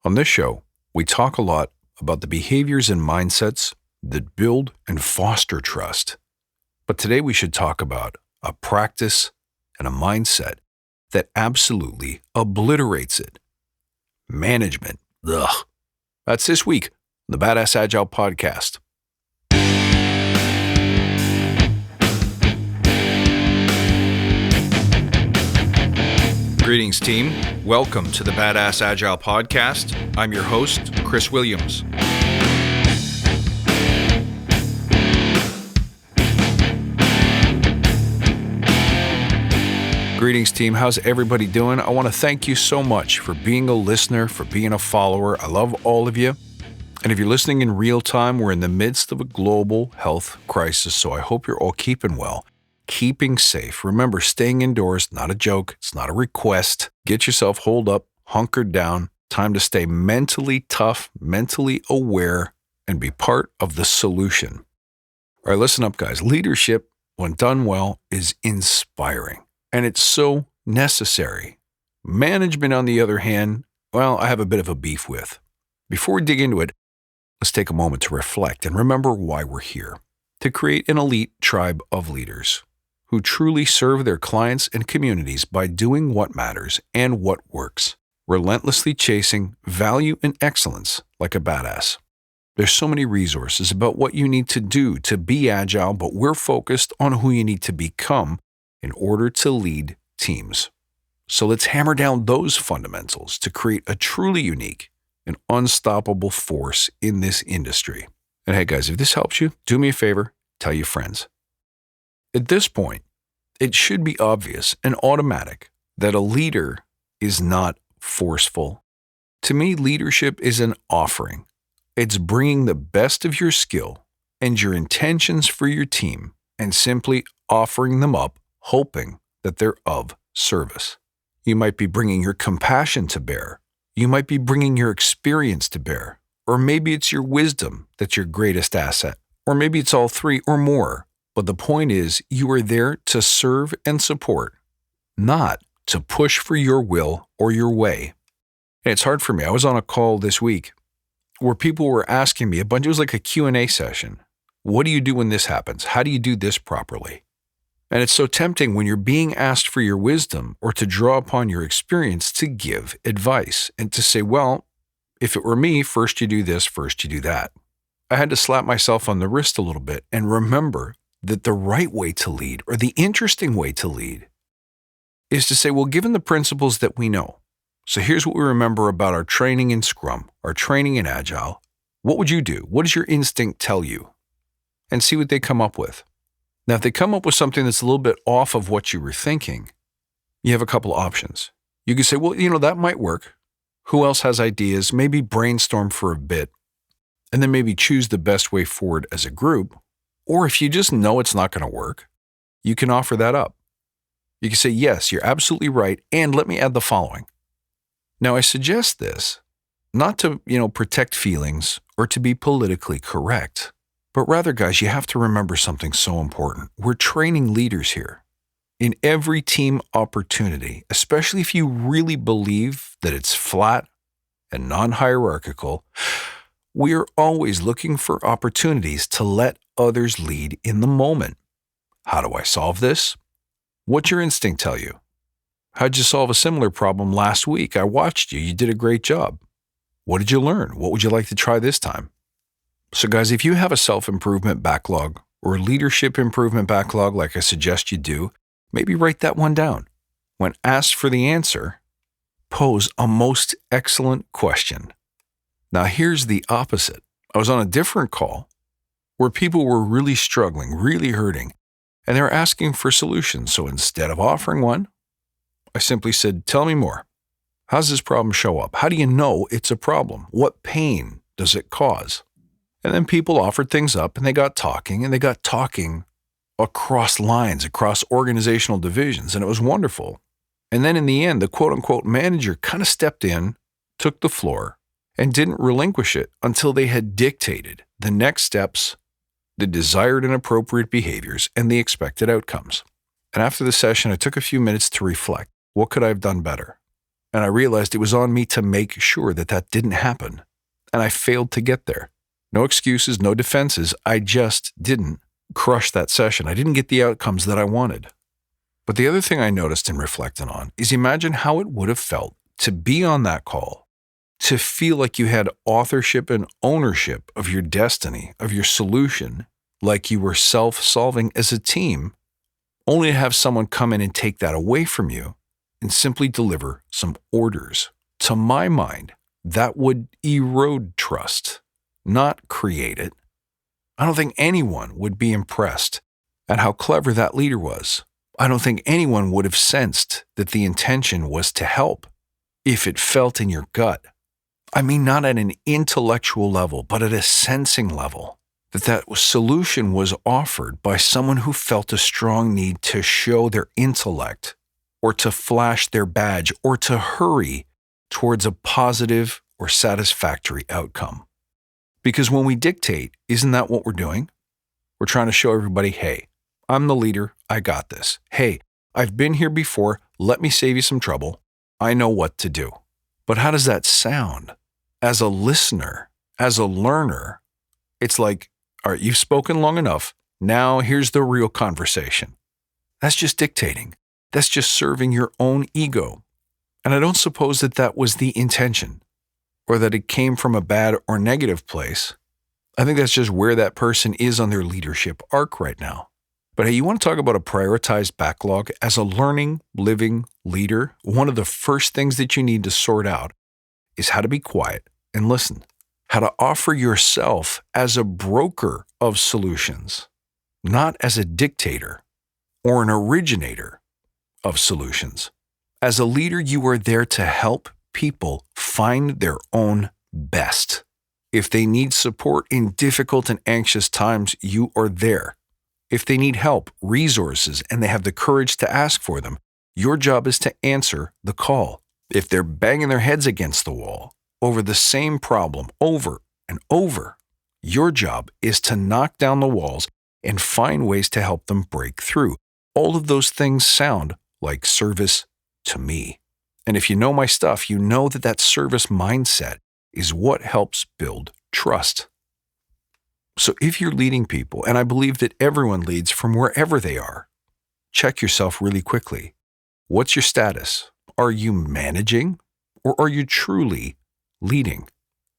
On this show, we talk a lot about the behaviors and mindsets that build and foster trust. But today we should talk about a practice and a mindset that absolutely obliterates it. Management. Ugh. That's this week on the Badass Agile podcast. Greetings, team. Welcome to the Badass Agile podcast. I'm your host, Chris Williams. Greetings, team. How's everybody doing? I want to thank you so much for being a listener, for being a follower. I love all of you. And if you're listening in real time, we're in the midst of a global health crisis, so I hope you're all keeping well. Keeping safe. Remember, staying indoors, not a joke. It's not a request. Get yourself holed up, hunkered down. Time to stay mentally tough, mentally aware, and be part of the solution. All right, listen up, guys. Leadership, when done well, is inspiring, and it's so necessary. Management, on the other hand, well, I have a bit of a beef with. Before we dig into it, let's take a moment to reflect and remember why we're here. To create an elite tribe of leaders who truly serve their clients and communities by doing what matters and what works, relentlessly chasing value and excellence like a badass. There's so many resources about what you need to do to be agile, but we're focused on who you need to become in order to lead teams. So let's hammer down those fundamentals to create a truly unique and unstoppable force in this industry. And hey guys, if this helps you, do me a favor, tell your friends. At this point, it should be obvious and automatic that a leader is not forceful. To me, leadership is an offering. It's bringing the best of your skill and your intentions for your team and simply offering them up, hoping that they're of service. You might be bringing your compassion to bear. You might be bringing your experience to bear. Or maybe it's your wisdom that's your greatest asset. Or maybe it's all three or more. But the point is, you are there to serve and support, not to push for your will or your way. And it's hard for me. I was on a call this week where people were asking me it was like a Q&A session. What do you do when this happens? How do you do this properly? And it's so tempting when you're being asked for your wisdom or to draw upon your experience to give advice and to say, well, if it were me, first you do this, first you do that. I had to slap myself on the wrist a little bit and remember that the right way to lead, or the interesting way to lead, is to say, well, given the principles that we know, so here's what we remember about our training in Scrum, our training in Agile, what would you do? What does your instinct tell you? And see what they come up with. Now, if they come up with something that's a little bit off of what you were thinking, you have a couple of options. You can say, well, that might work. Who else has ideas? Maybe brainstorm for a bit, and then maybe choose the best way forward as a group. Or if you just know it's not going to work, you can offer that up. You can say, yes, you're absolutely right, and let me add the following. Now, I suggest this not to, protect feelings or to be politically correct, but rather, guys, you have to remember something so important. We're training leaders here. In every team opportunity, especially if you really believe that it's flat and non-hierarchical, we are always looking for opportunities to let others lead in the moment. How do I solve this? What's your instinct tell you? How'd you solve a similar problem last week? I watched you. You did a great job. What did you learn? What would you like to try this time? So guys, if you have a self-improvement backlog or a leadership improvement backlog like I suggest you do, maybe write that one down. When asked for the answer, pose a most excellent question. Now here's the opposite. I was on a different call where people were really struggling, really hurting, and they were asking for solutions. So instead of offering one, I simply said, tell me more. How does this problem show up? How do you know it's a problem? What pain does it cause? And then people offered things up and they got talking across lines, across organizational divisions, and it was wonderful. And then in the end, the quote-unquote manager kind of stepped in, took the floor, and didn't relinquish it until they had dictated the next steps, the desired and appropriate behaviors, and the expected outcomes. And after the session, I took a few minutes to reflect. What could I have done better? And I realized it was on me to make sure that that didn't happen. And I failed to get there. No excuses, no defenses. I just didn't crush that session. I didn't get the outcomes that I wanted. But the other thing I noticed and reflected on is imagine how it would have felt to be on that call, to feel like you had authorship and ownership of your destiny, of your solution, like you were self-solving as a team, only to have someone come in and take that away from you and simply deliver some orders. To my mind, that would erode trust, not create it. I don't think anyone would be impressed at how clever that leader was. I don't think anyone would have sensed that the intention was to help if it felt in your gut. I mean, not at an intellectual level, but at a sensing level, that solution was offered by someone who felt a strong need to show their intellect or to flash their badge or to hurry towards a positive or satisfactory outcome. Because when we dictate, isn't that what we're doing? We're trying to show everybody, hey, I'm the leader, I got this. Hey, I've been here before, let me save you some trouble. I know what to do. But how does that sound? As a listener, as a learner, it's like, all right, you've spoken long enough. Now here's the real conversation. That's just dictating. That's just serving your own ego. And I don't suppose that that was the intention or that it came from a bad or negative place. I think that's just where that person is on their leadership arc right now. But hey, you want to talk about a prioritized backlog? As a learning, living leader, one of the first things that you need to sort out is how to be quiet and listen, how to offer yourself as a broker of solutions, not as a dictator or an originator of solutions. As a leader, you are there to help people find their own best. If they need support in difficult and anxious times, you are there. If they need help, resources, and they have the courage to ask for them, your job is to answer the call. If they're banging their heads against the wall over the same problem over and over, your job is to knock down the walls and find ways to help them break through. All of those things sound like service to me. And if you know my stuff, you know that that service mindset is what helps build trust. So if you're leading people, and I believe that everyone leads from wherever they are, check yourself really quickly. What's your status? Are you managing or are you truly leading?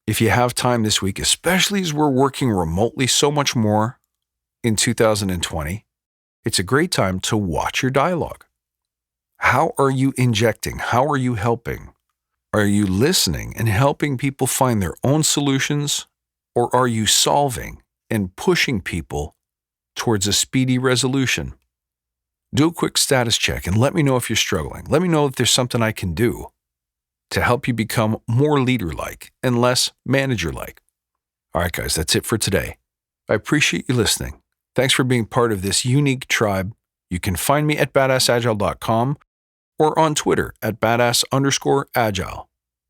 If you have time this week, especially as we're working remotely so much more in 2020, it's a great time to watch your dialogue. How are you injecting? How are you helping? Are you listening and helping people find their own solutions, or are you solving and pushing people towards a speedy resolution? Do a quick status check and let me know if you're struggling. Let me know if there's something I can do to help you become more leader-like and less manager-like. All right, guys, that's it for today. I appreciate you listening. Thanks for being part of this unique tribe. You can find me at badassagile.com or on Twitter at badass_agile.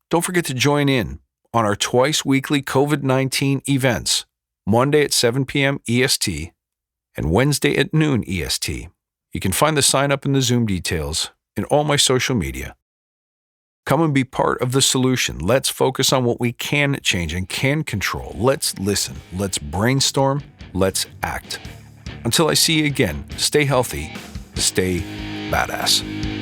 Don't forget to join in on our twice-weekly COVID-19 events, Monday at 7 p.m. EST and Wednesday at noon EST. You can find the sign-up and the Zoom details in all my social media. Come and be part of the solution. Let's focus on what we can change and can control. Let's listen. Let's brainstorm. Let's act. Until I see you again, stay healthy, stay badass.